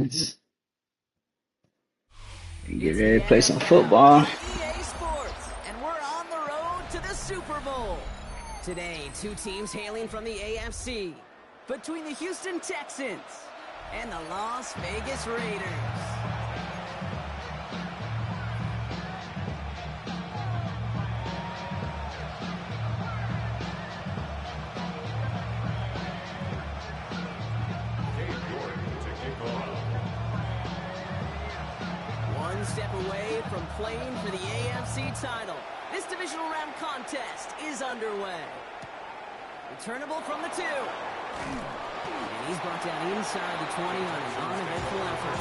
Texans. Get ready to play some football. EA Sports, and we're on the road to the Super Bowl. Today, two teams hailing from the AFC. Between the Houston Texans and the Las Vegas Raiders. One step away from playing for the AFC title. This divisional round contest is underway. Returnable from the 2. And he's brought down inside the 20 on an uneventful effort.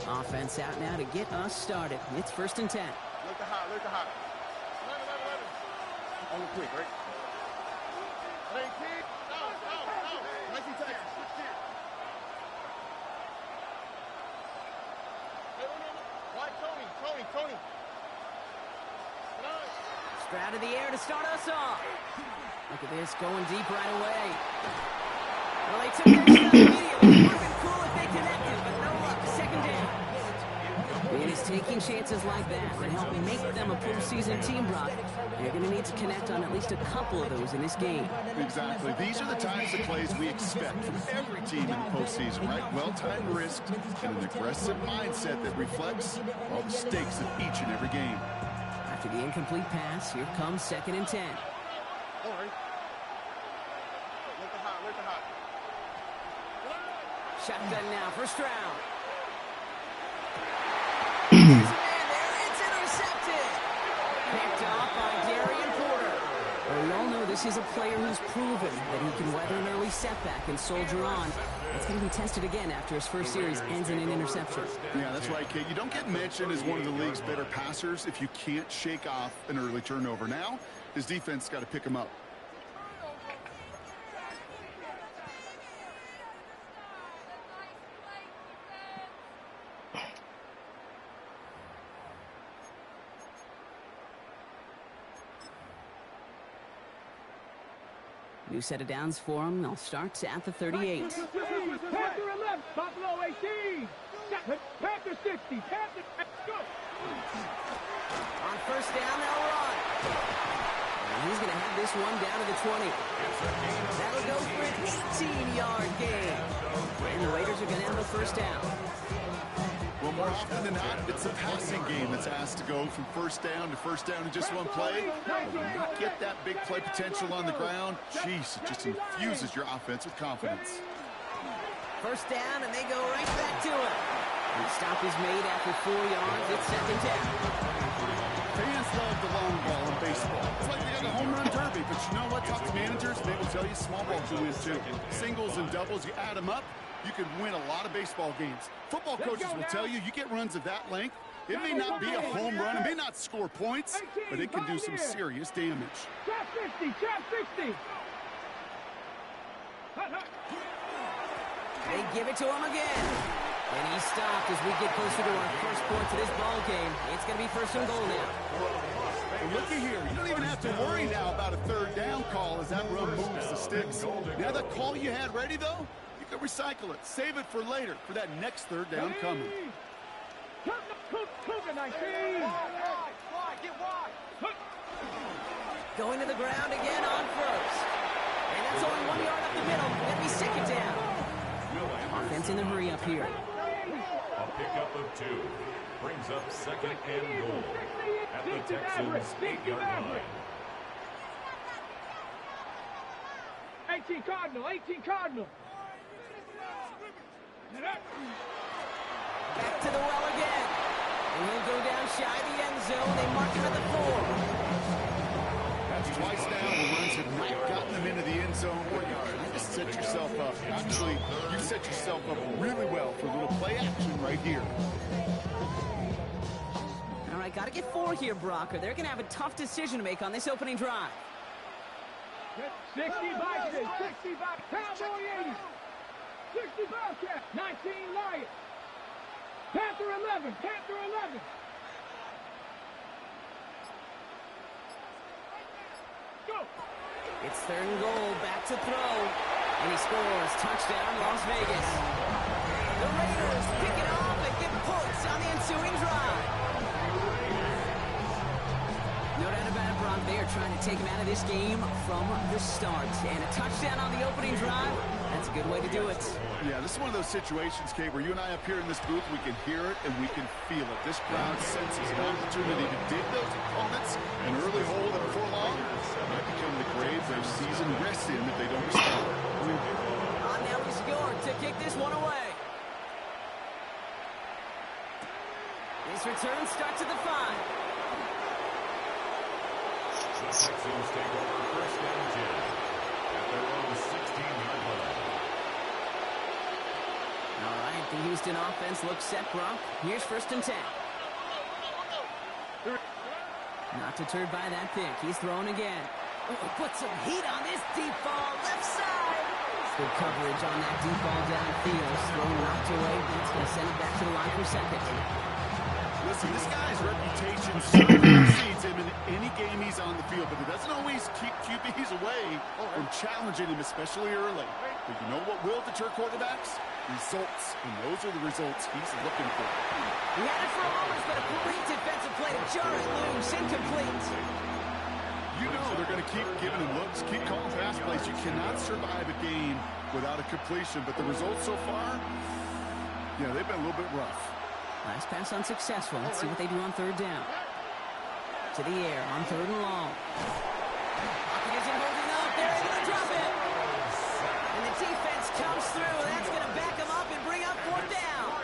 Offense out now to get us started. It's 1st and 10. Look the hot, look the hot. Only quick, right? Hey, kid. No. Nice and tight. Why, Tony. Stroud of the air to start us off. Look at this, going deep right away. Well, they took their shot immediately. Would have been cool if they connected, but no luck. 2nd down. It is taking chances like that that help make them a postseason team, Brock. They're going to need to connect on at least a couple of those in this game. Exactly. These are the types of plays we expect from every team in the postseason, right? Well-timed risk and an aggressive mindset that reflects all the stakes of each and every game. After the incomplete pass, here comes 2nd and 10. All right. Look the hot. Shotgun now for Stroud. Picked off by Darian Porter. Well, we all know this is a player who's proven that he can weather an early setback and soldier on. It's going to be tested again after his first series ends in an interception. Yeah, that's right, Kate. You don't get mentioned as one of the league's better passers if you can't shake off an early turnover. Now, his defense got to pick him up. New set of downs for him. They'll start at the 38. Panther 11, Buffalo 18. Panther 60. Panther, go. On 1st down, they'll run. And he's going to have this one down to the 20. That'll go for an 18-yard gain. And the Raiders are going to have a 1st down. Well, more often than not, it's a passing game that's asked to go from 1st down to 1st down in just one play. But when you get that big play potential on the ground, geez, it just infuses your offense with confidence. 1st down, and they go right back to it. The stop is made after 4 yards. It's 2nd down. Fans love the long ball in baseball. It's like they got a home run derby, but you know what? Talk to managers, they will tell you small ball can win too. Singles and doubles, you add them up, you can win a lot of baseball games. Football coaches will tell you, you get runs of that length, it may not be a home run, it may not score points, but it can do some serious damage. Trap 60, trap 60. They give it to him again. And he stopped as we get closer to our first point to this ball game. It's going to be 1st and goal now. Well, looky here. You don't even have to worry now about a 3rd down call as that run moves the sticks. Now that call you had ready, though, you can recycle it. Save it for later, for that next 3rd down coming. Cougar 19. Get wide. Going to the ground again on 1st. And that's only 1 yard up the middle. Let me 2nd down. Offense in the hurry up here. A pickup of 2 brings up 2nd and goal at the Texans' 8-yard line. 18 Cardinal. Back to the well again. And he'll go down shy of the end zone. They mark him at the 4. That's twice now. The runs have not gotten them into the end zone. You just set yourself up. Actually, you set yourself up really well for a little play action right here. All right, got to get 4 here, Brock, or they're going to have a tough decision to make on this opening drive. 60 Vikings, 60 Vikings, Cowboy 80, 60 Bobcats, 19 Lions. Panther 11. Panther 11. Go. It's 3rd and goal. Back to throw. And he scores. Touchdown, Las Vegas. The Raiders pick it off and get points on the ensuing drive. No doubt about it, Brock. They are trying to take him out of this game from the start. And a touchdown on the opening drive, that's a good way to do it. Yeah, this is one of those situations, Kate, where you and I up here in this booth, we can hear it and we can feel it. This crowd senses an opportunity to dig those opponents an early hole that before long might become the grave their season rests in if they don't respond. On now we score to kick this one away. This return starts at the 5. The Texans take over 1st and 10 at their own 16-yard line. All right, the Houston offense looks set, Brock. Here's 1st and 10. Not deterred by that pick. He's throwing again. Oh, put some heat on this deep ball, left side. Good coverage on that deep ball downfield. Throw knocked away. That's going to send it back to the line for 2nd. Listen, this guy's reputation certainly precedes him in any game he's on the field, but it doesn't always keep QBs away from challenging him, especially early. But you know what will deter quarterbacks? Results, and those are the results he's looking for. He had it for a moment, but a great defensive play to jar it loose, incomplete. You know they're going to keep giving him looks, keep calling pass plays. You cannot survive a game without a completion, but the results so far, yeah, they've been a little bit rough. Last pass unsuccessful. Let's see what they do on 3rd down. To the air on 3rd and long. Pocket isn't holding up. They're able to drop it. And the defense comes through. That's going to back them up and bring up 4th down.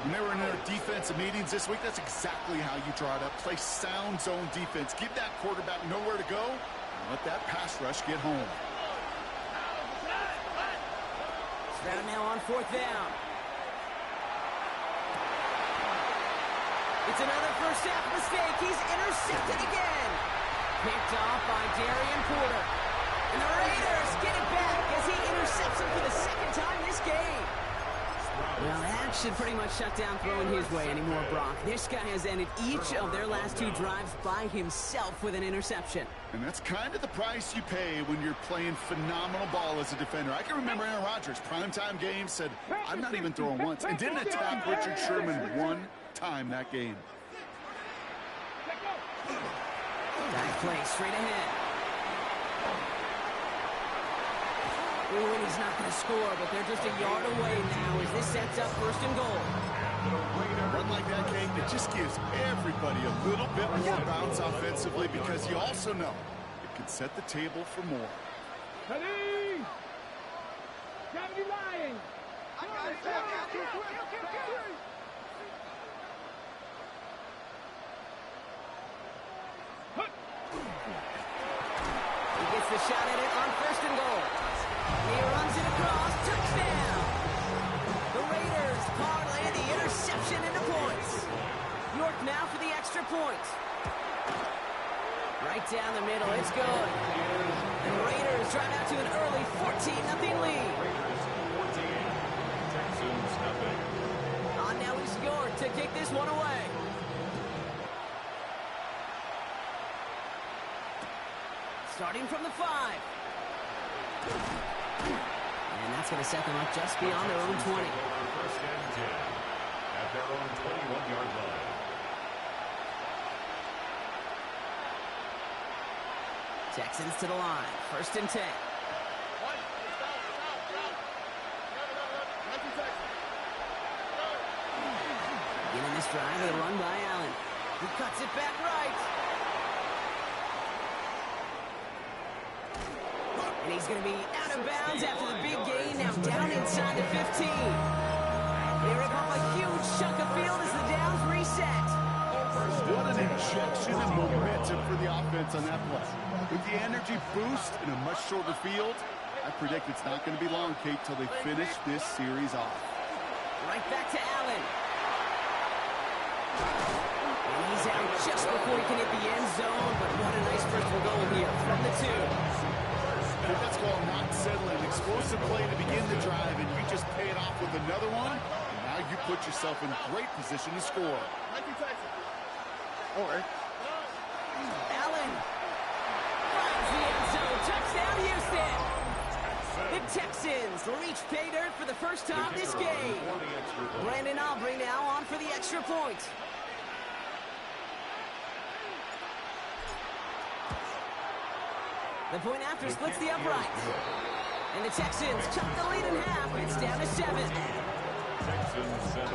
When they were in their defensive meetings this week, that's exactly how you draw it up. Play sound zone defense. Give that quarterback nowhere to go, and let that pass rush get home. Stroud now on 4th down. It's another first half mistake. He's intercepted again. Picked off by Darian Porter. And the Raiders get it back as he intercepts him for the 2nd time this game. Well, that should pretty much shut down throwing his way anymore, Brock. This guy has ended each of their last 2 drives by himself with an interception. And that's kind of the price you pay when you're playing phenomenal ball as a defender. I can remember Aaron Rodgers, primetime game, said, I'm not even throwing once, and didn't attack Richard Sherman one time that game. Dive play straight ahead. Ooh, and he's not going to score, but they're just a yard away now as this sets up 1st and goal. One like that, Kate, it just gives everybody a little bit more bounce offensively because you also know it could set the table for more. Ready? Gravity lying. I got it. He gets the shot at it on 1st and goal. He runs it across. Touchdown. The Raiders parlay the interception into points. York now for the extra point. Right down the middle. It's good. And the Raiders drive out to an early 14-0 lead. Texans nothing. On now we score to kick this one away. Starting from the 5. And that's going to set them up just beyond their own 20. 1st and 10 at their own 21-yard line. Texans to the line. 1st and 10. Beginning this drive with a run by Allen. He cuts it back right. And he's going to be out of bounds after the big gain. Now down inside the 15. They rip off a huge chunk of field as the downs reset. What an injection and momentum for the offense on that play. With the energy boost in a much shorter field, I predict it's not going to be long, Kate, till they finish this series off. Right back to Allen. And he's out just before he can hit the end zone, but what a nice first goal here from the 2. That's called not settling. Explosive play to begin the drive, and you just pay it off with another one. And now you put yourself in great position to score. Or Allen finds the end zone. Touchdown, Houston. The Texans reach pay dirt for the first time this game. Brandon Aubrey now on for the extra point. The point after splits the upright. And the Texans cut the lead in half. It's down to 7. Texans 7.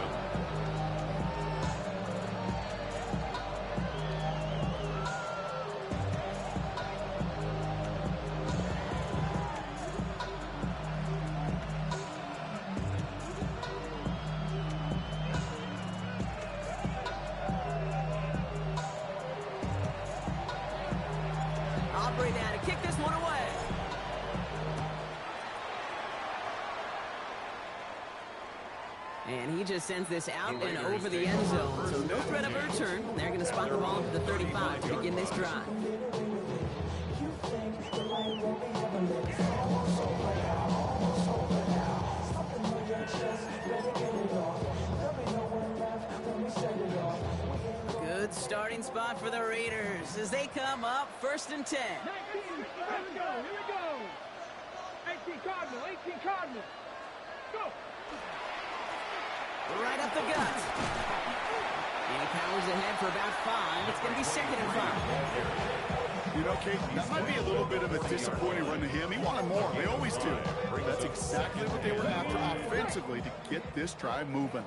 Aubrey now to kick this one away. And he just sends this out and over the end zone. So no threat of a return. They're going to spot the ball to the 35 to begin this drive. Good starting spot for the Raiders as they come up 1st and 10. 19, here we go. 18 Cardinal. Go. Right up the gut. And he powers ahead for about 5. It's going to be 2nd and 5. You know, Kate, that might be a little bit of a disappointing run to him. He wanted more. They always do. That's exactly what they were after offensively to get this drive moving.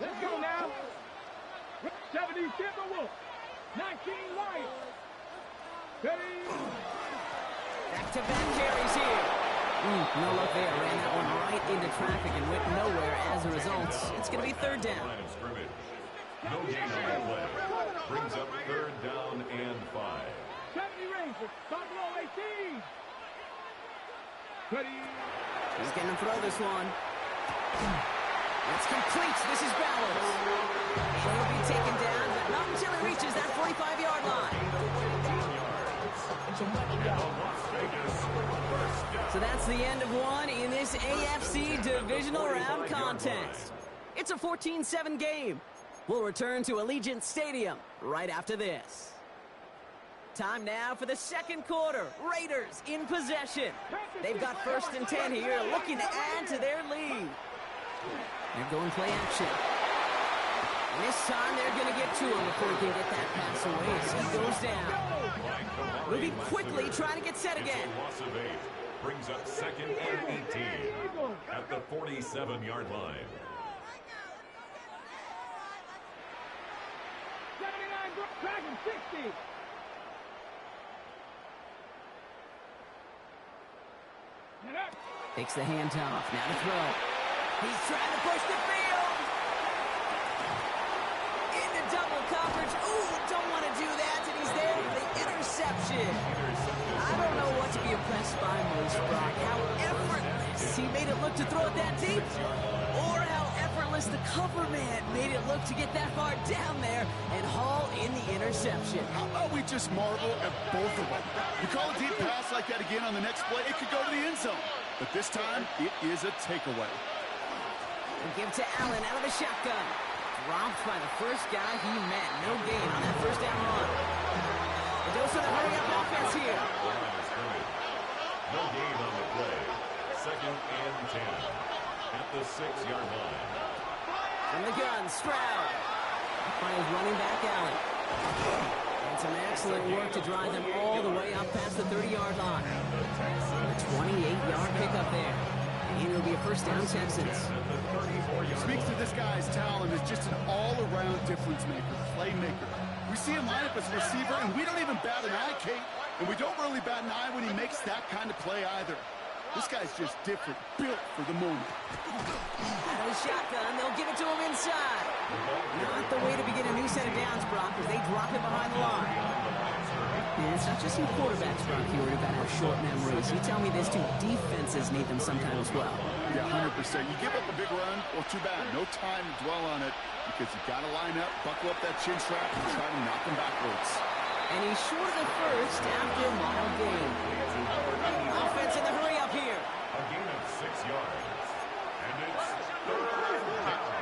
Let's go now. 70 Timberwolves. 19 Lions. Ready? Back-to-back carries here. No look there. Ran that one right into traffic and went nowhere as a result. It's going to be 3rd down. Line of scrimmage. No gain on the play. Brings up 3rd down and 5. 70 Rangers. Buffalo 18. Ready? He's going to throw this one. It's complete. This is Bowers. And he'll be taken down, but not until he reaches that 45-yard line. So that's the end of one in this AFC Divisional Round contest. It's a 14-7 game. We'll return to Allegiant Stadium right after this. Time now for the 2nd quarter. Raiders in possession. They've got 1st and 10 here, looking to add to their lead. They're going play action. And this time they're going to get to him before he can get that pass away. So he goes down. Moving quickly, trying to get set again. Loss of 8. Brings up 2nd and 18 at the 47-yard line. 79 Dragon 60. Takes the handoff. Now to throw. He's trying to push the field. Into double coverage. Ooh, don't want to do that. And he's there for the interception. I don't know what to be impressed by most, Brock. How effortless he made it look to throw it that deep. Or how effortless the cover man made it look to get that far down there and haul in the interception. How about we just marvel at both of them? You call a deep pass like that again on the next play, it could go to the end zone. But this time, it is a takeaway. And give to Allen out of the shotgun. Dropped by the first guy he met. No gain on that 1st down run. The dose of the hurry-up offense here. No gain on the play. 2nd and 10 at the 6-yard line. From the gun, Stroud. Finds running back Allen. And some excellent work to drive them all the way up past the 30-yard line. A 28-yard pickup there. And it'll be a 1st down Texans. Speaks to this guy's talent as just an all-around difference maker, playmaker. We see him line up as a receiver, and we don't even bat an eye, Kate. And we don't really bat an eye when he makes that kind of play either. This guy's just different, built for the moment. Out of the shotgun, they'll give it to him inside. Not the way to begin a new set of downs, Brock, as they drop it behind the line. And it's not just some quarterbacks, Brock, you worried about our short memories. You tell me this too, defenses need them sometimes as well. Yeah, 100%. You give up a big run, well, too bad. No time to dwell on it because you got to line up, buckle up that chin strap, and try to knock them backwards. And he's short of the first after a mild gain. Offense in the hurry up here. A gain of 6 yards. And it's third down.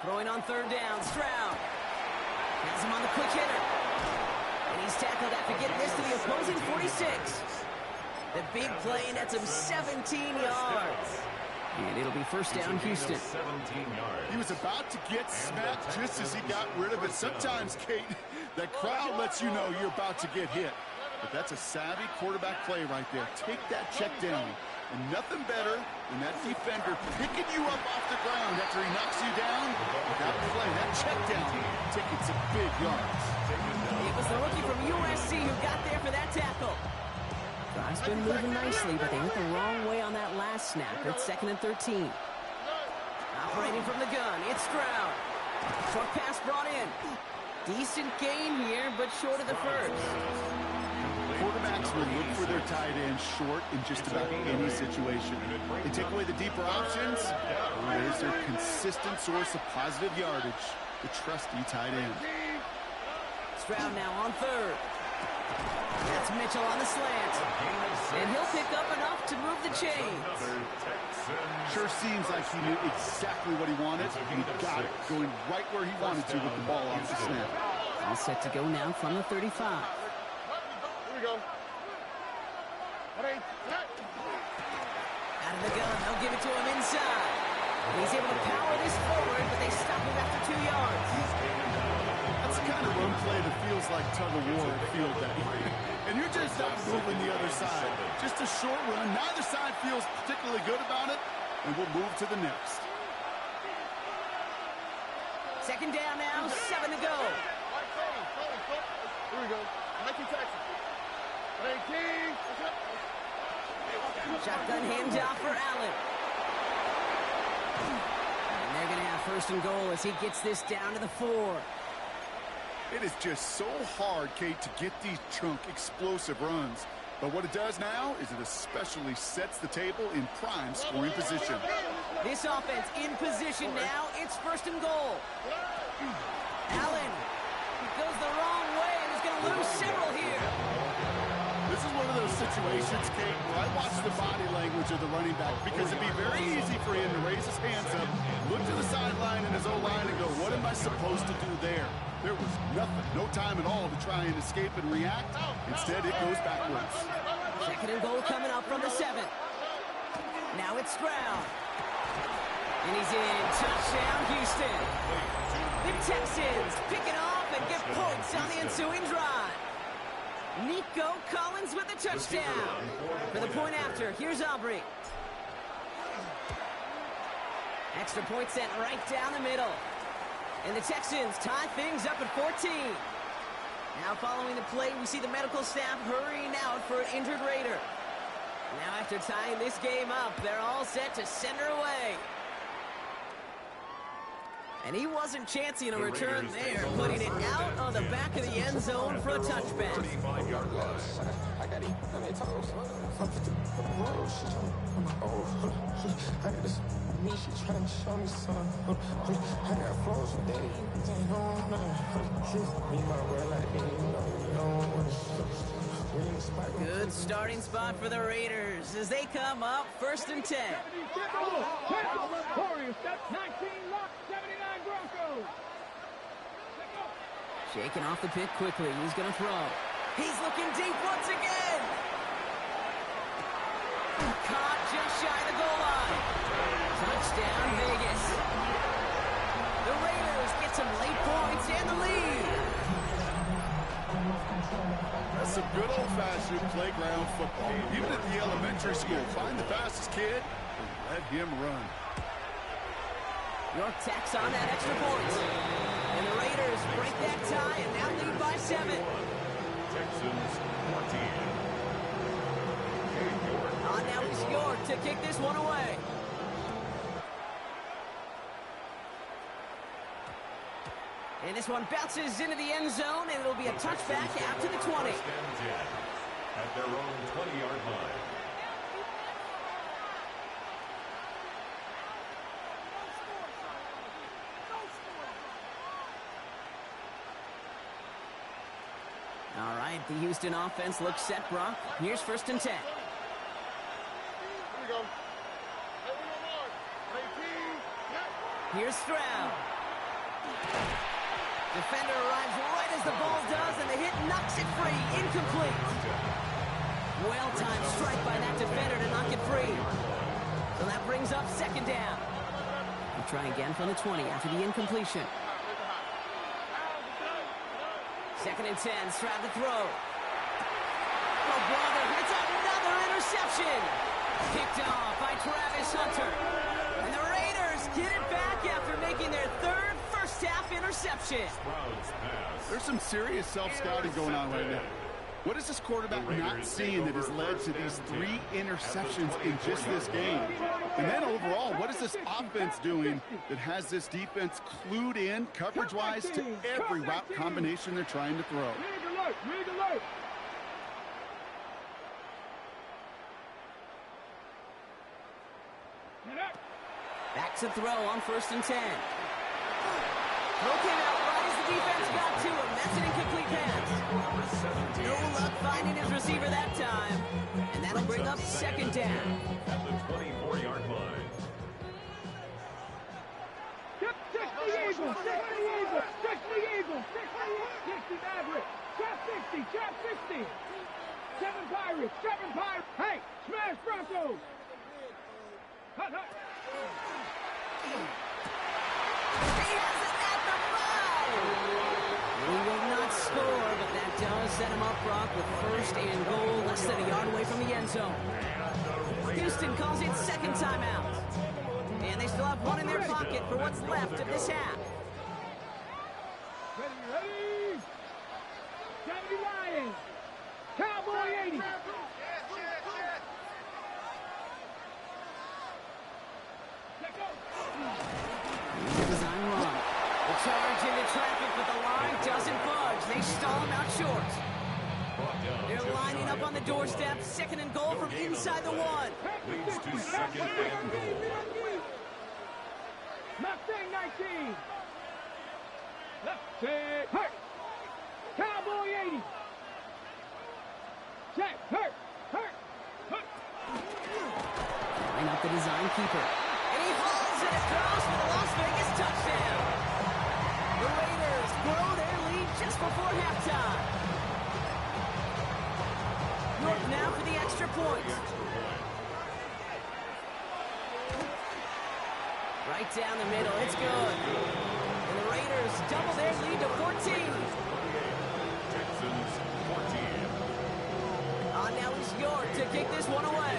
Throwing on third down, Stroud. Has him on the quick hitter. And he's tackled after getting this to the opposing 46. The big play nets him 17 yards. And it'll be first down, Houston. 17 yards. He was about to get smacked just as he got rid of it. Sometimes, Kate, that crowd lets you know you're about to get hit. But that's a savvy quarterback play right there. Take that check down. And nothing better than that defender picking you up off the ground after he knocks you down. That play, that check down, taking some big yards. It was the rookie from USC who got there for that tackle. Drive's been moving nicely, but they went the wrong way on that last snap. It's 2nd and 13. Operating from the gun, it's Stroud. Short pass brought in. Decent gain here, but short of the first. Quarterbacks will look for their tight end short in just about any situation. They take away the deeper options. There's their consistent source of positive yardage, the trusty tight end. Stroud now on third. That's Mitchell on the slant. And he'll pick up enough to move the chains. Sure seems like he knew exactly what he wanted. He got it, going right where he wanted to with the ball off the snap. He's set to go now from the 35. Go. Ready? Out of the gun, they'll give it to him inside. And he's able to power this forward, but they stop him after 2 yards. That's the kind of run play that feels like tug-of-war at field day. And you're just not moving the other side. Just a short run. Neither side feels particularly good about it, and we'll move to the next. Second down now, 7 to go. Here we go. Nike Texans. Shotgun handoff for Allen. And they're going to have first and goal as he gets this down to the 4. It is just so hard, Kate, to get these chunk, explosive runs. But what it does now is it especially sets the table in prime scoring position. This offense in position now. It's first and goal. Allen goes the wrong way and is going to lose several here. This is one of those situations, Kate, where I watch the body language of the running back because it'd be very easy for him to raise his hands up, look to the sideline and his O-line and go, what am I supposed to do there? There was nothing, no time at all to try and escape and react. Instead, it goes backwards. Second and goal coming up from the 7. Now it's Stroud. And he's in. Touchdown, Houston. The Texans pick it off and get points on the ensuing drive. Nico Collins with the touchdown. For the point after, here's Aubrey. Extra point sent right down the middle. And the Texans tie things up at 14. Now following the play, we see the medical staff hurrying out for an injured Raider. Now after tying this game up, they're all set to send her away. And he wasn't chancing a return there, putting it out on the back of the end zone for a touchback. 35-yard line. Good starting spot for the Raiders as they come up first and 10. Warriors, that's 19 lock, 79 Broncos. Shaking off the pick quickly. He's going to throw. He's looking deep once again. Caught just shy of the goal line. Touchdown, Vegas. The Raiders get some late points and the lead. That's some good old-fashioned playground football. Even at the elementary school, find the fastest kid and let him run. York tacks on that extra point. And the Raiders break that tie and now lead by 7. Texans 14. On now is York to kick this one away. And this one bounces into the end zone, and it'll be a touchback out to the 20. First and 10 at their own 20-yard line. All right, The Houston offense looks set, Brock. Here's 1st and 10. Here we go. Hey, we go Lord. Hey, team. Yeah. Here's Stroud. Defender arrives right as the ball does, and the hit knocks it free. Incomplete. Well-timed strike by that defender to knock it free. So that brings up 2nd down. We'll try again from the 20 after the incompletion. 2nd and 10, Stroud to throw. Oh, brother, it's another interception. Picked off by Travis Hunter. And the Raiders get it back after making their 3rd first-half interception. There's some serious self-scouting going on right now. What is this quarterback not seeing that has led to these 3 interceptions in just this game? And then overall, what is this offense doing that has this defense clued in coverage-wise to every route combination they're trying to throw? Rig alert, rig alert. Back to throw on 1st and 10. Throw came out right as the defense got to him. That's an incomplete pass. No luck finding his receiver that time. And that'll bring up 2nd down. At the 24-yard line. Check the Eagles, check the Eagles, check the Eagles, 60 Maverick, trap 60, trap 60. 7 Pirates, 7 Pirates. Hey, smash Broncos. Hut, hut. He has it at the 5. He will not score, but that does set him up, Brock, with 1st and goal, less than a yard away from the end zone. Houston calls it 2nd timeout. And they still have 1 in their pocket for what's left of this half. Ready, ready. 70 Lions. Cowboy 80. Let's go. Design run. The charge into traffic, but the line doesn't budge. They stall him out short. They're lining up on the doorstep. 2nd and goal from inside the 1. Leads to 2nd and goal. Mustang 19. Left check. Hurt. Cowboy 80. Check. Hurt. Hurt. Hurt. Line up the design keeper. And he hauls it across for the Las Vegas touchdown. The Raiders grow their lead just before halftime. York now for the extra point. Right down the middle, it's good. And the Raiders double their lead to 14. Texans 14. Now is York to kick this one away.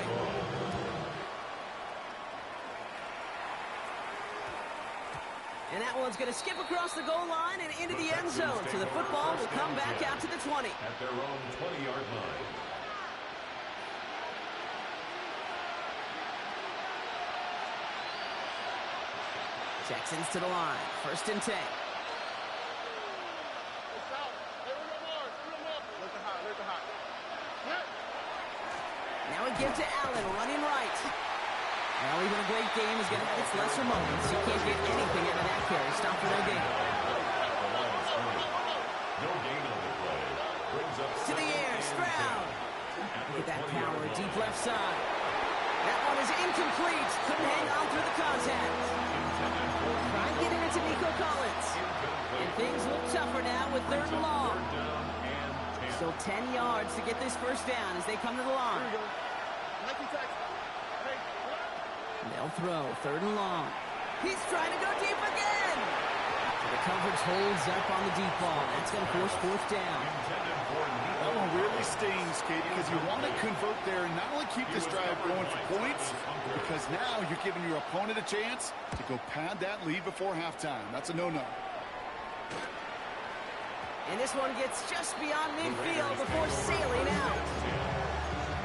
And that one's going to skip across the goal line and into the end zone. So the football will come back out to the 20. At their own 20-yard line. Texans to the line. 1st and 10. It's out. Hey, we go Lord. We go Lord. Let the high, let the high. Yeah. Now we give to Allen, running right. Well, even a great game is going to have its lesser moments. You can't get anything out of that carry. Stop for no gain. No gain on the play. Brings up To the air, Stroud. Look at that power, deep left side. That one is incomplete. Couldn't hang on through the contact. Trying to get it into Nico Collins. And things look tougher now with 3rd and long. Still 10 yards to get this 1st down as they come to the line. Here we go. Nike Texans. Hey, They'll throw 3rd and long. He's trying to go deep again. So the coverage holds up on the deep ball. That's going to force 4th down. That one really stings, Kate, because you want to convert there and not only keep this drive going for points, because now you're giving your opponent a chance to go pad that lead before halftime. That's a no-no. And this one gets just beyond midfield before sailing out.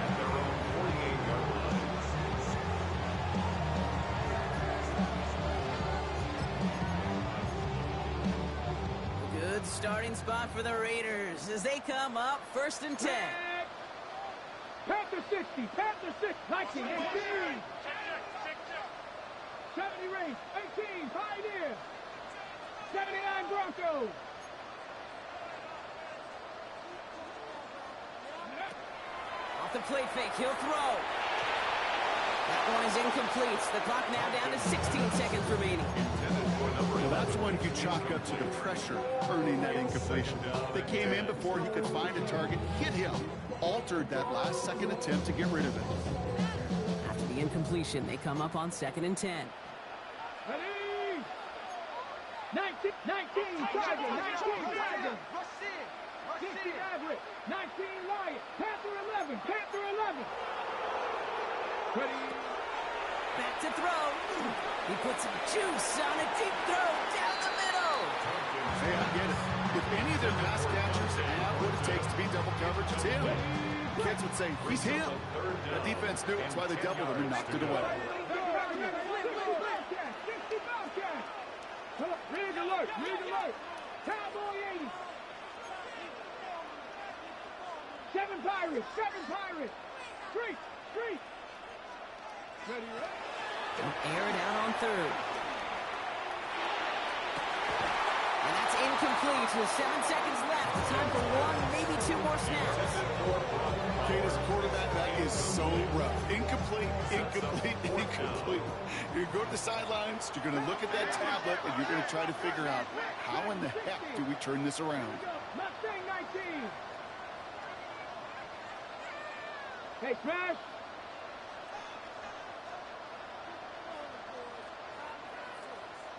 At their own 48-yard line. Good starting spot for the Raiders as they come up 1st and 10. Panther 60, Panther 6, 19, 18. 70 race, 18, Pioneer. 79 Broncos. the play fake. He'll throw. That one is incomplete. The clock now down to 16 seconds remaining. Well, that's one you chalk up to the pressure earning that incompletion. They came in before he could find a target, hit him, altered that last second attempt to get rid of it. After the incompletion, they come up on 2nd and 10. Ready? 19, Tiger, 19, Tiger. 60, Maverick, 19, Lion, Panther 11, Panther 11. Ready? Back to throw. He puts some juice on a deep throw down the middle. Hey, I get it. If any of their pass catchers have what it takes to beat double coverage, it's him. Kids would say, he's him. The defense knew it. That's why they doubled him and knocked it away. 60 Bobcat. Rig alert, rig alert. Cowboy 80. 7 Pirates, 7 Pirates. Street, street. Ready, ready. They'll air it out on 3rd. And that's incomplete with 7 seconds left. Time for 1, maybe 2 more snaps. Kate, as a quarterback, that is so rough. Incomplete, incomplete, incomplete. You're going to go to the sidelines, you're going to look at that tablet, and you're going to try to figure out how in the heck do we turn this around. Mustang 19. Hey, Smash.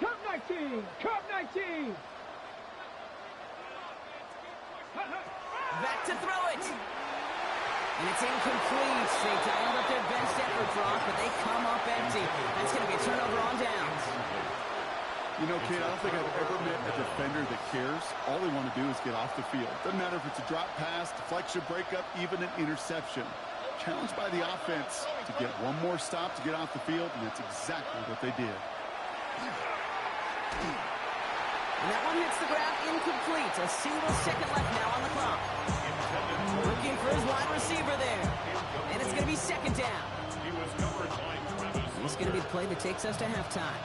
Cup 19, Cup 19. Back to throw it. And it's incomplete. They dialed up their best effort drop, but they come up empty. That's going to be a turnover on downs. You know, Kate, I don't think I've ever met a defender that cares. All they want to do is get off the field. Doesn't matter if it's a drop pass, deflection, breakup, even an interception. Challenged by the offense to get one more stop to get off the field, and that's exactly what they did. And that one hits the ground incomplete. A single second left now on the clock. Looking for his wide receiver there. And it's going to be 2nd down. It's going to be the play that takes us to halftime.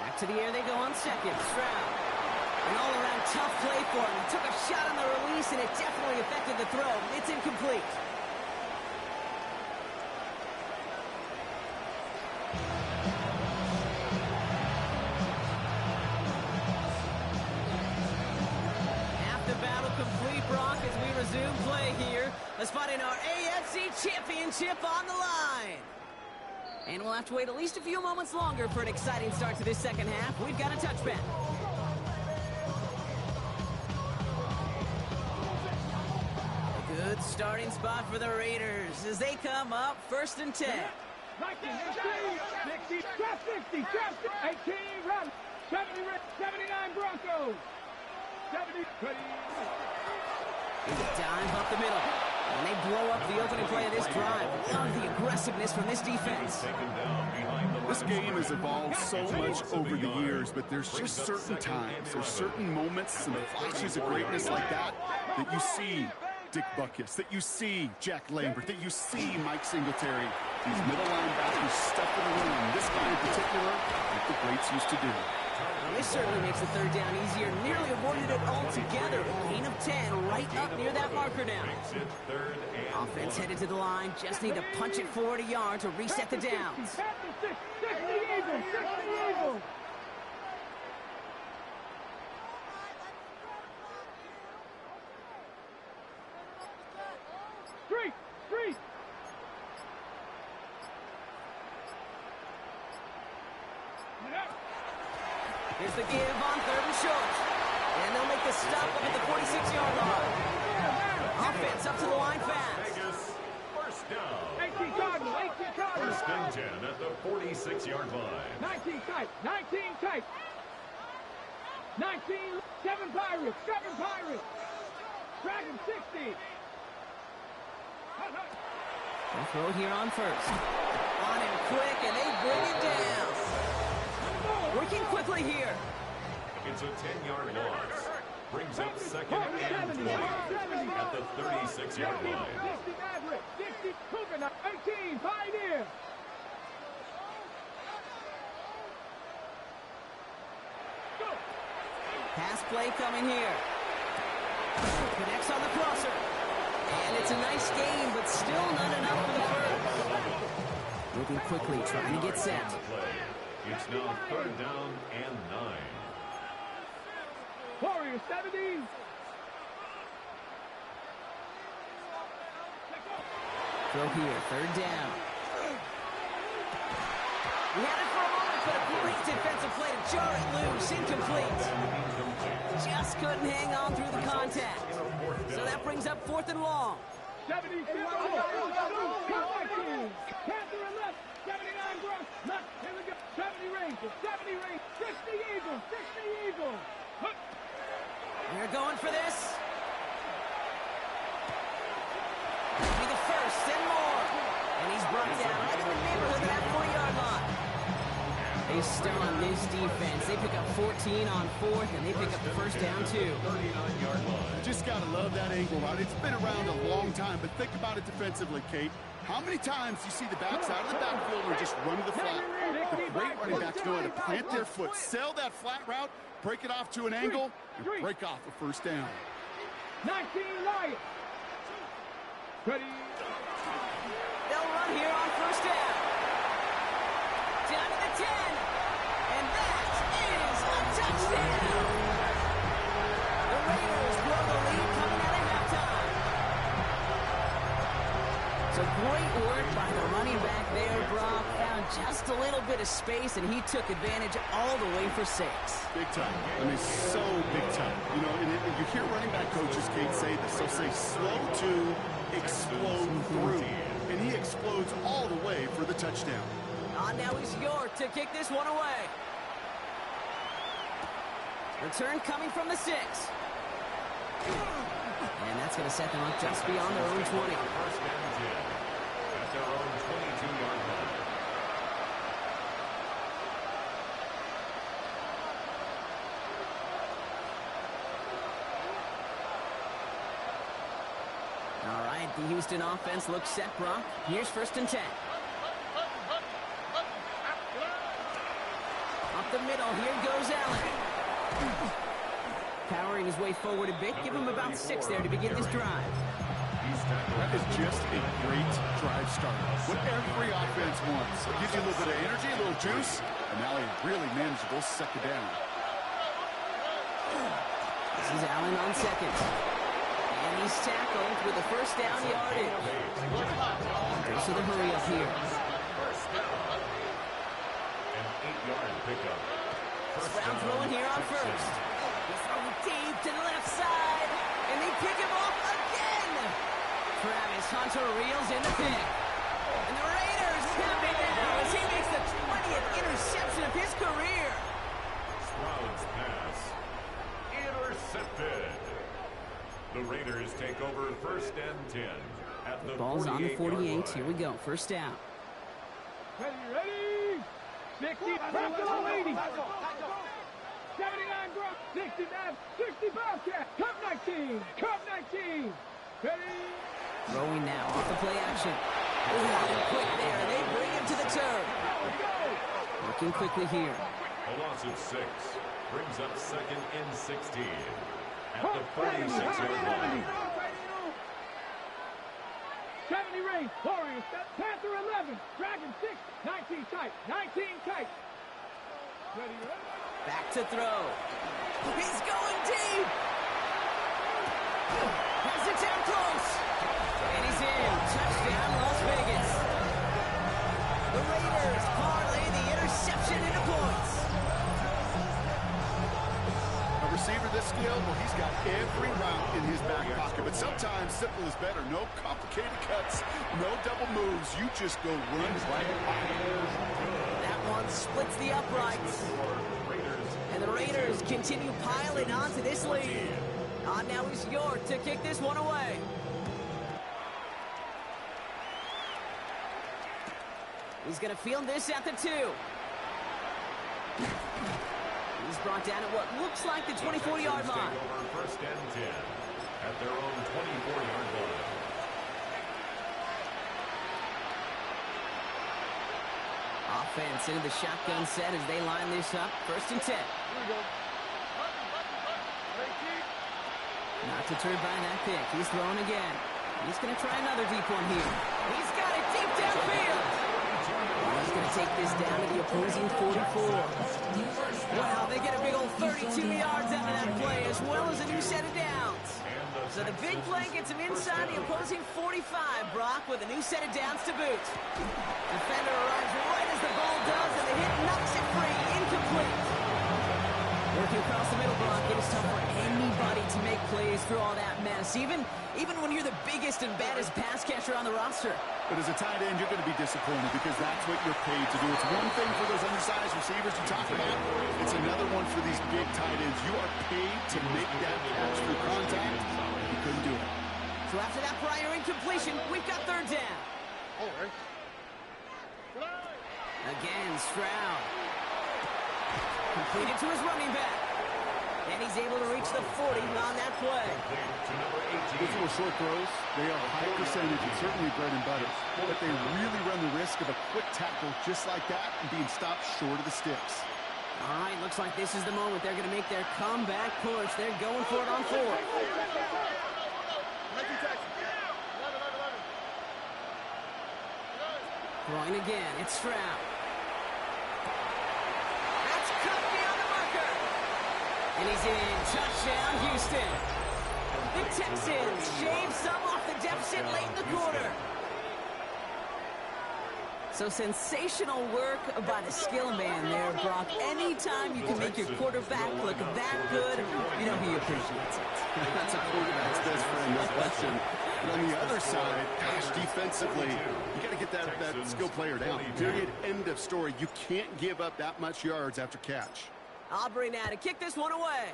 Back to the air they go on 2nd. Stroud. An all-around tough play for him. He took a shot on the release, and it definitely affected the throw. It's incomplete. Half the battle complete, Brock, as we resume play here. Let's find in our AFC Championship on the line. And we'll have to wait at least a few moments longer for an exciting start to this second half. We've got a touchback. Good starting spot for the Raiders as they come up 1st and 10. 19, 60, trap 60, trap 18, run. 79 Broncos. 70, ready. Here's a dive up the middle. And they blow up the opening play of this drive. Love the aggressiveness from this defense. This game has evolved so much over the years, but there's just certain times, there's certain moments and flashes of greatness like that that you see Dick Butkus, that you see Jack Lambert, that you see Mike Singletary. These middle linebackers stuffing around. This guy in particular, like the greats used to do. Well, this certainly makes the 3rd down easier. Nearly avoided it altogether. Gain of 10 right up near that marker now. Offense headed to the line. Just need to punch it forward a yard to reset the downs. 60 Eagles, 60 Eagles. Street, street. Here's the give on 3rd and short. And they'll make the stop up at the 46-yard line. Offense up to the line fast. Vegas, 1st down. 18 Cardinals, 18 Cardinals. 1st and 10 at the 46-yard line. 19 tight, 19 tight. 19, 7 Pirates, 7 Pirates. Dragon 60. They'll throw here on 1st. On him quick, and they bring it down. Working quickly here. It's a 10-yard loss. Brings up 2nd and 20 at the 36-yard line. 60 Maverick, 60 Cougar, 18 Pioneer. Go. Pass play coming here. Connects on the crosser. And it's a nice game, but still not enough for the first. Moving quickly, trying to get set. It's now 3rd down and 9. Warriors 70. Throw here, 3rd down. We had it for a moment, but a great defensive play to jar it loose. Incomplete. Just couldn't hang on through the contact. So that brings up 4th and long. 70. Panther and left. 79 cross. Left. Here we go. 70 Rangers. 70 Rangers. 60 Eagles. 60 Eagles. Hook. We're going for this. Be the first and more. And he's brought down right in the neighborhood of that 40-yard line. They stun this defense. They pick up 14 on 4th, and they pick up the first down, too. Just got to love that angle route. It's been around a long time, but think about it defensively, Kate. How many times do you see the backs out of the backfield or just run to the flat? The great running backs know how to plant their foot, sell that flat route, break it off to an angle, and break off a first down. 19 Lions. Ready. They'll run here on first down. Down to the 10. And that is a touchdown. The Raiders blow the lead coming out of halftime. So great work by the running back there, Brock. Found just a little bit of space, and he took advantage all the way for 6. Big time. I mean, so big time. You know, and you hear running back coaches, Kate, say this. They'll say slow to explode through. And he explodes all the way for the touchdown. Now he's York to kick this one away. Return coming from the 6. And that's going to set them up just beyond their own 20. First and 10 at their own 22-yard line. All right, the Houston offense looks set, Brock. Here's 1st and 10. Up the middle, here goes Allen. Powering his way forward a bit. Give him about 6 there to begin this drive. That is just a great drive starter. What every offense wants. It gives you a little bit of energy, a little juice, and now a really manageable 2nd down. This is Allen on 2nd. And he's tackled with the first down yardage. Goes to the hurry up here. An 8-yard pickup. Brown throwing here on 1st. He's throwing deep to the left side. And they pick him off again. Travis Hunter reels in the pick. And the Raiders have it now as he makes the 20th interception of his career. Stroud's pass. Intercepted. The Raiders take over 1st and 10 at the Ball's on the 48. Here we go. 1st down. Ready. 60. Back to the 80. 79 Grump. 69. 60 Bobcat. Cup 19. Cup 19. Ready. Throwing now off the play action. Oh, quick there. They bring him to the turf. Looking quickly here. A loss of 6 brings up 2nd and 16 at the 36-yard line. 70 range. Warriors. Panther 11. Dragon 6. 19 tight. 19 tight. Ready. Back to throw. He's going deep. Has it down close. And he's in. Touchdown, Las Vegas. The Raiders parlay the interception into points. A receiver this skilled, well, he's got every route in his back pocket. But sometimes simple is better. No complicated cuts, no double moves. You just go run right by him. That one splits the uprights. And the Raiders continue piling onto this lead. Now he's York to kick this one away. He's going to field this at the 2. He's brought down at what looks like the 24-yard line. Take over 1st and 10 at their own 24-yard line. Offense into the shotgun set as they line this up. 1st and 10. Here we go. Not deterred by that pick. He's throwing again. He's going to try another deep one here. He's got it deep downfield. He's going to take this down to the opposing 44. Wow, they get a big old 32 yards out of that play, as well as a new set of downs. So the big play gets him inside the opposing 45, Brock, with a new set of downs to boot. Defender arrives right as the ball does, and the hit knocks it free. Incomplete. Working across the middle, Brock, it is tough for anybody to make plays through all that mess, even when you're the biggest and baddest pass catcher on the roster. But as a tight end, you're going to be disappointed because that's what you're paid to do. It's one thing for those undersized receivers you talk about. It's another one for these big tight ends. You are paid to make that catch through contact. You couldn't do it. So after that prior incompletion, we've got third down. Again, Stroud. Completed to his running back. And he's able to reach the 40 on that play. These little short throws, they are high percentage and certainly bread and butter. But they really run the risk of a quick tackle just like that and being stopped short of the sticks. All right, looks like this is the moment they're going to make their comeback push. They're going for it on fourth. Throwing again, it's Stroud. That's cut beyond the marker. And he's in. Touchdown, Houston. The Texans shave some off the deficit late in the quarter. So sensational work by the skill man there, Brock. Anytime you can make your quarterback look that good, you know he appreciates it. That's a quarterback's best friend, no question. But on the other side, gosh, defensively, you got to get that skill player down. Period. End of story. You can't give up that much yards after catch. Aubrey now to kick this one away.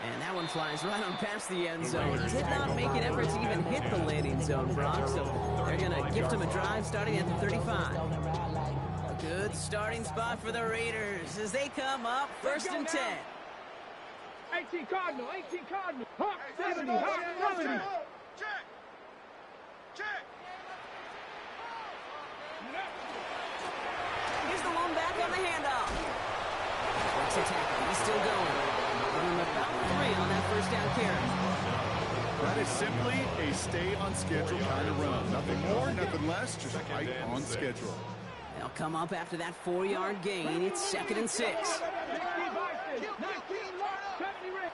And that one flies right on past the end zone. Did not make an effort to even hit the landing zone, Brock. So they're going to gift him a drive starting at the 35. A good starting spot for the Raiders as they come up first and 10. 18 Cardinal, 18 Cardinal. Hawk 70, Hawk 70. Check. Here's the one back on the handoff. Breaks a tackle. He's still going. Giving him about 3 on that first down carry. That is simply a stay on schedule kind of run. Nothing more, nothing less, just right on schedule. They'll come up after that 4-yard gain. It's 2nd and 6. 19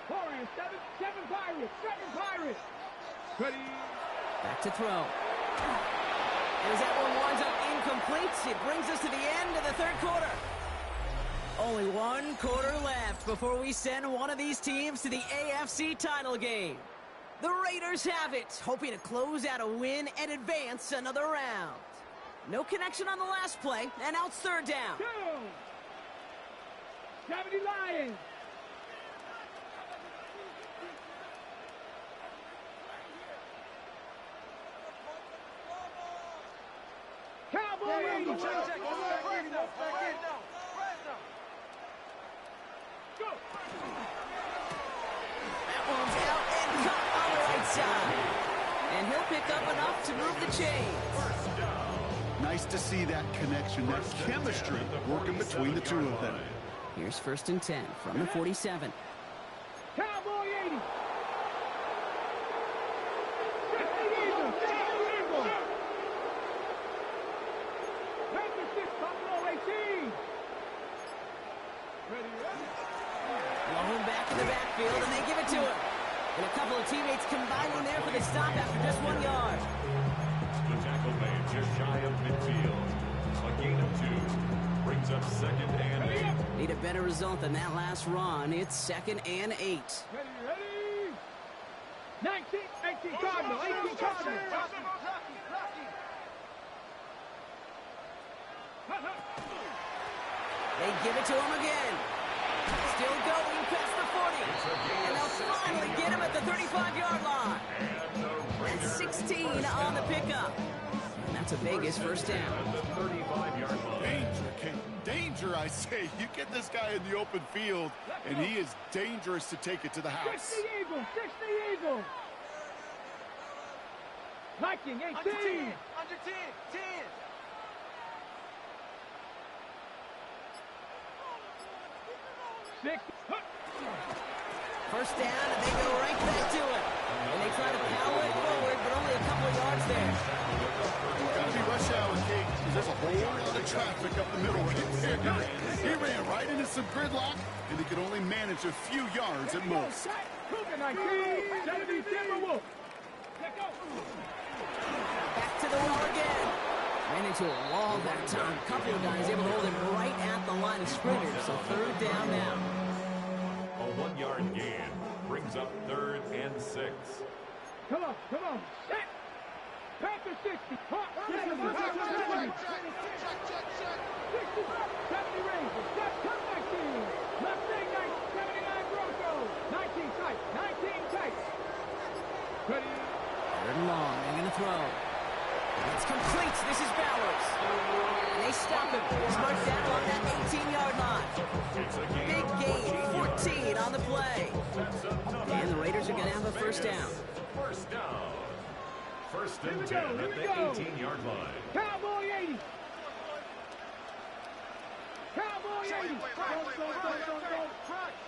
Warriors, 7 Pirates, 7 Pirates. Ready. Back to throw. And as that one winds up incomplete, it brings us to the end of the third quarter. Only 1 quarter left before we send one of these teams to the AFC title game. The Raiders have it, hoping to close out a win and advance another round. No connection on the last play, and now it's third down. 70 Lions. Cowboy 80. Go. That one's out and caught on the right side. And he'll pick up enough to move the chains. Nice to see that connection, that chemistry working between the two of them. Here's 1st and 10 from the 47. Cowboy 80. 60 Eagles. 60 Eagles. 96 Buffalo 18. Ready. Blown back in the backfield, and they give it to him. And a couple of teammates combining there for the stop after just 1 yard. The tackle made just shy of midfield. A gain of 2 brings up 2nd and 8. Need a better result than that last run. It's 2nd and 8. Ready. 19, 18 Cardinal, 18 Cardinal. They give it to him again. Still going past the 40. And they'll finally get him at the 35-yard line. That's 16 on the pickup. And that's a Vegas first down. Danger, I say. You get this guy in the open field, and he is dangerous to take it to the house. 60 Eagles, 60 Eagles. Viking 18. Under 10. 10. Six. First down, and they go right back to it. And they try to power it forward, but only a couple of yards there. Gotta be rush hour, Kate, because there's a whole lot of traffic up the middle right there. He ran right into some gridlock, and he could only manage a few yards at most. Cougar 19, 70 Timberwolves. Let's go. Back to the well again. Ran into a wall that time. A couple of guys able to hold him right at the line of scrimmage. So third down now. A 1-yard gain brings up 3rd and 6. Come on. Set. Panther 60. Hot. 70 Rangers. Step. Come 19. Mustang 79 Broncos. 19 tight. 19 tight. Ready. Third and long. They're going to throw. It's complete. This is Bowers. And they stop him. He's marked down on that 18-yard line. Big gain. 14 on the play. And the Raiders are going to have a first down. First down. First and 10 at the 18-yard line. Cowboy 80. Cowboy 80.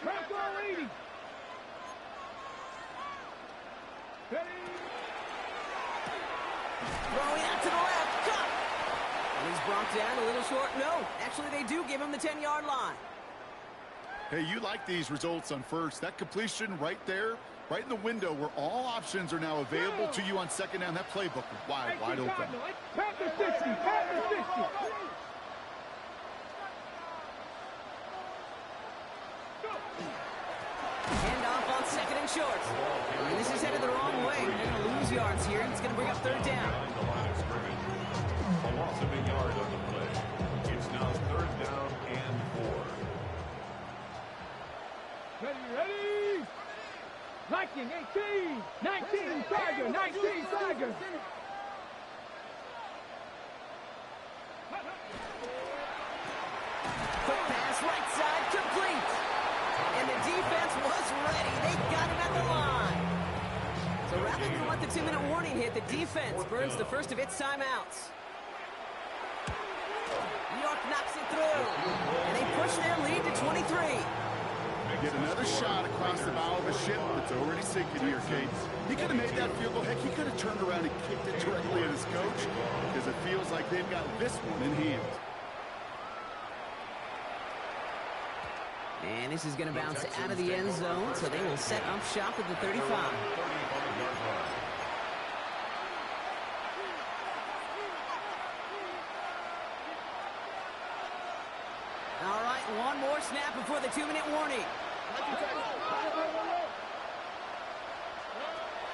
Bronco 80. Ready. Throwing out to the left. Cut. And he's brought down a little short. No, actually they do give him the 10-yard line. Hey, you like these results on first. That completion right there, right in the window where all options are now available to you on second down. That playbook is wide open. Panther 60. Panther 60. Hand off on second and short. And this is headed the wrong way. They're going to lose yards here. It's going to bring up third down. Behind the line of scrimmage. A loss of a yard on the play. It's now 3rd down and 4. Ready. 19, 18. 19, Tiger. 19, Tiger. Quick pass, right side, complete. And the defense was ready. They got him at the line. So rather than let the 2-minute warning hit, the defense burns the first of its timeouts. New York knocks it through. And they push their lead to 23. Get another shot across the bow of a ship that's already sinking here, Kate. He could have made that field goal. Heck, he could have turned around and kicked it directly at his coach because it feels like they've got this one in hand. And this is going to bounce out of the end zone, so they will set up shop at the 35. All right, one more snap before the 2-minute warning.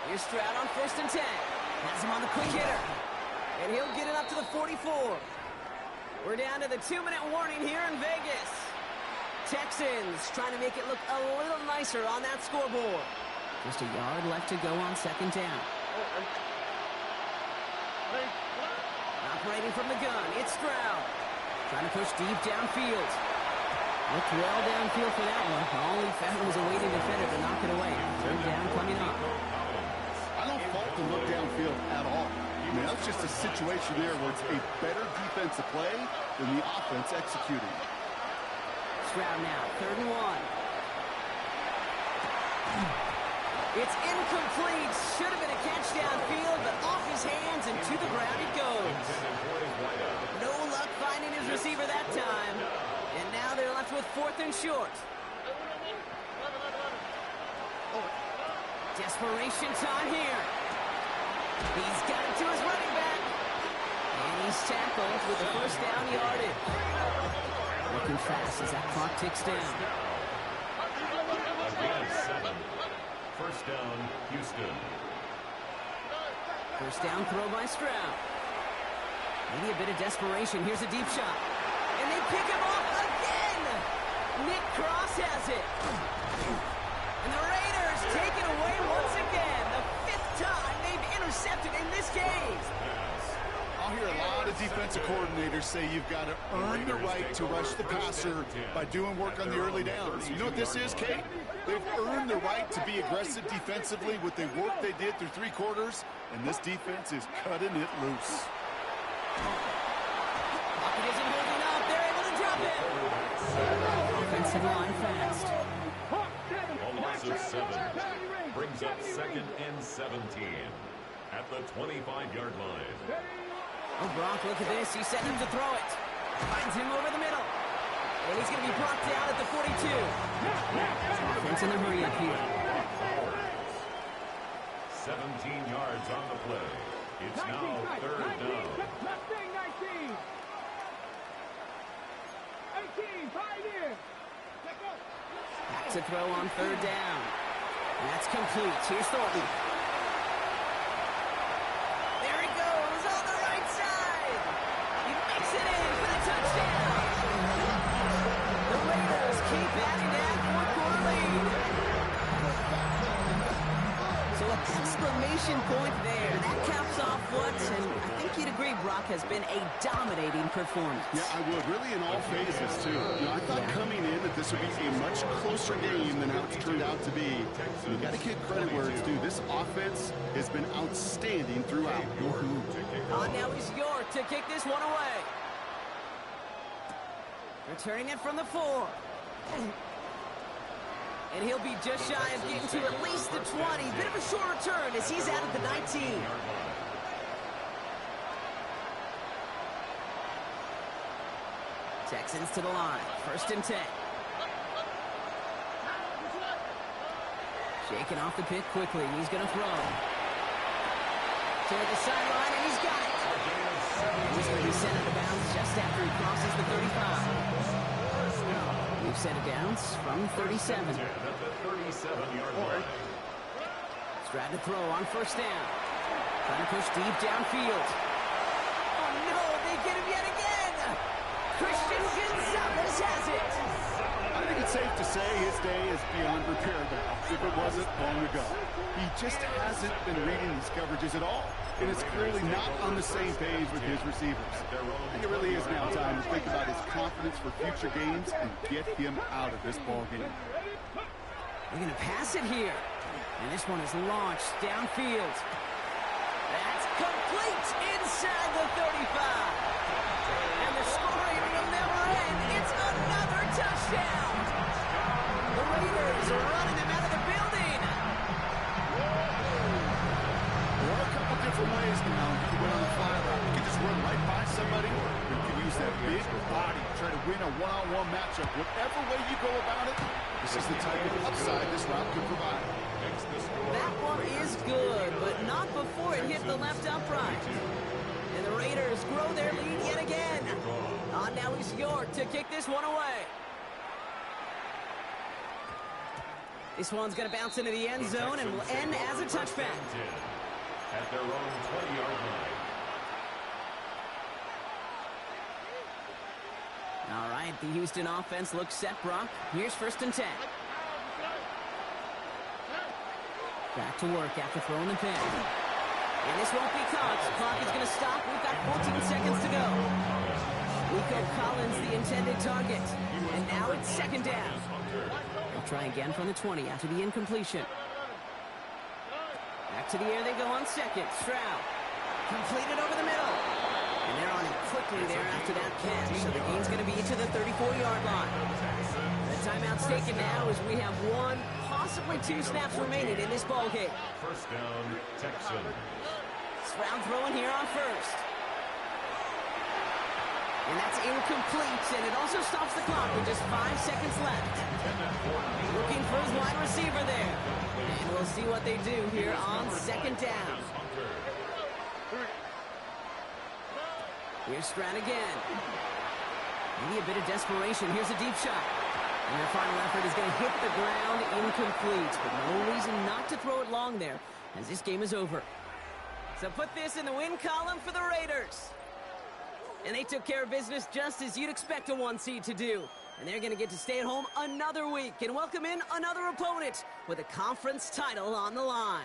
Here's Stroud on 1st and 10. Has him on the quick hitter. And he'll get it up to the 44. We're down to the 2-minute warning here in Vegas. Texans trying to make it look a little nicer on that scoreboard. Just a yard left to go on second down. Operating from the gun, it's Stroud. Trying to push deep downfield. Looked well downfield for that one. All he found was a waiting defender to knock it away. Third down coming up. I don't fault the look downfield at all. I mean, that's just a situation there where it's a better defensive play than the offense executing. Stroud now, 3rd and 1. It's incomplete. Should have been a catch downfield, but off his hands and to the ground it goes. No luck finding his receiver that time. And now they're left with 4th and short. Desperation time here. He's got it to his running back. And he's tackled with the first down yardage. Looking fast as that clock ticks down. Again, 7. First down, Houston. First down throw by Stroud. Maybe a bit of desperation. Here's a deep shot. And they pick him off again. Nick Cross has it. And the Raiders take it away once again. The 5th time they've intercepted in this game. I'll hear a lot of defensive coordinators say you've got to earn the right to rush the passer by doing work on the early downs. You know what this is, Kate? They've earned the right to be aggressive defensively with the work they did through 3 quarters, and this defense is cutting it loose. Pocket isn't holding up. They're able to drop it. Offensive line fast. A loss of 7. brings up second and 17 at the 25-yard line. Oh, Brock, look at this. He's setting him to throw it. Finds him over the middle. And he's going to be brought down at the 42. Offense in the hurry up here. 17 yards on the play. It's now third down. Left thing, 19. 18, pioneer. Back to throw on third down. And that's complete. Here's Thornton. There he goes on the right side. He makes it in for the touchdown. The Raiders keep adding that fourth-quarter lead. So an exclamation point there. That caps off what, and I think you'd agree, Brock, has been a dominating performance. Yeah, I would. Really in all phases, too. You know, I thought coming in that this would be a much closer game than how it's turned out to be. You got to give credit where it's due. This offense has been outstanding throughout. Now he's York to kick this one away. Returning it from the 4. And he'll be just shy of getting to at least the 20. Bit of a short return as he's out at the 19. Texans to the line. First and 10. Shaking off the pick quickly. He's going to throw. To the sideline, and he's got it. He's going to be sent out of bounds just after he crosses the 35. We've set it down from 37. At the 37-yard line. Strad to throw on first down. Trying to push deep downfield. Oh no, they get him yet again. Christian Gonzalez has it. I think it's safe to say his day is beyond repair now, if it wasn't long ago. He just hasn't been reading these coverages at all, and is clearly not on the same page with his receivers. I think it really is now time to think about his confidence for future games and get him out of this ball game. They're going to pass it here. And this one is launched downfield. That's complete inside the 35. And the scoring will never end. It's another touchdown. The Raiders are running them out of the building. There are a couple different ways now. You can win on the fly route. You can just run right by somebody. You can use that big body to try to win a one-on-one matchup. Whatever way you go about it, this is the type of upside this route could provide. That one is good, but not before it hit the left upright. And the Raiders grow their lead yet again. Now he's York to kick this one away. This one's going to bounce into the end zone and will end as a touchback. At their own 20-yard line. All right, the Houston offense looks set, Brock. Here's first and 10. Back to work after throwing the pin. And this won't be caught. Clock is going to stop. We've got 14 seconds to go. Rico Collins, the intended target. And now it's second down. They'll try again from the 20 after the incompletion. Back to the air they go on second. Stroud. Completed over the middle. And they're on it quickly there after that catch. So the game's going to be to the 34-yard line. The timeout's taken now as we have one, possibly two snaps remaining in this ball game. First down, Texans. Stroud throwing here on first. And that's incomplete, and it also stops the clock with just 5 seconds left. Looking for his wide receiver there. And we'll see what they do here on second down. Here's Stroud again. Maybe a bit of desperation. Here's a deep shot. And their final effort is going to hit the ground incomplete. But no reason not to throw it long there, as this game is over. So put this in the win column for the Raiders. And they took care of business just as you'd expect a 1 seed to do. And they're going to get to stay at home another week and welcome in another opponent with a conference title on the line.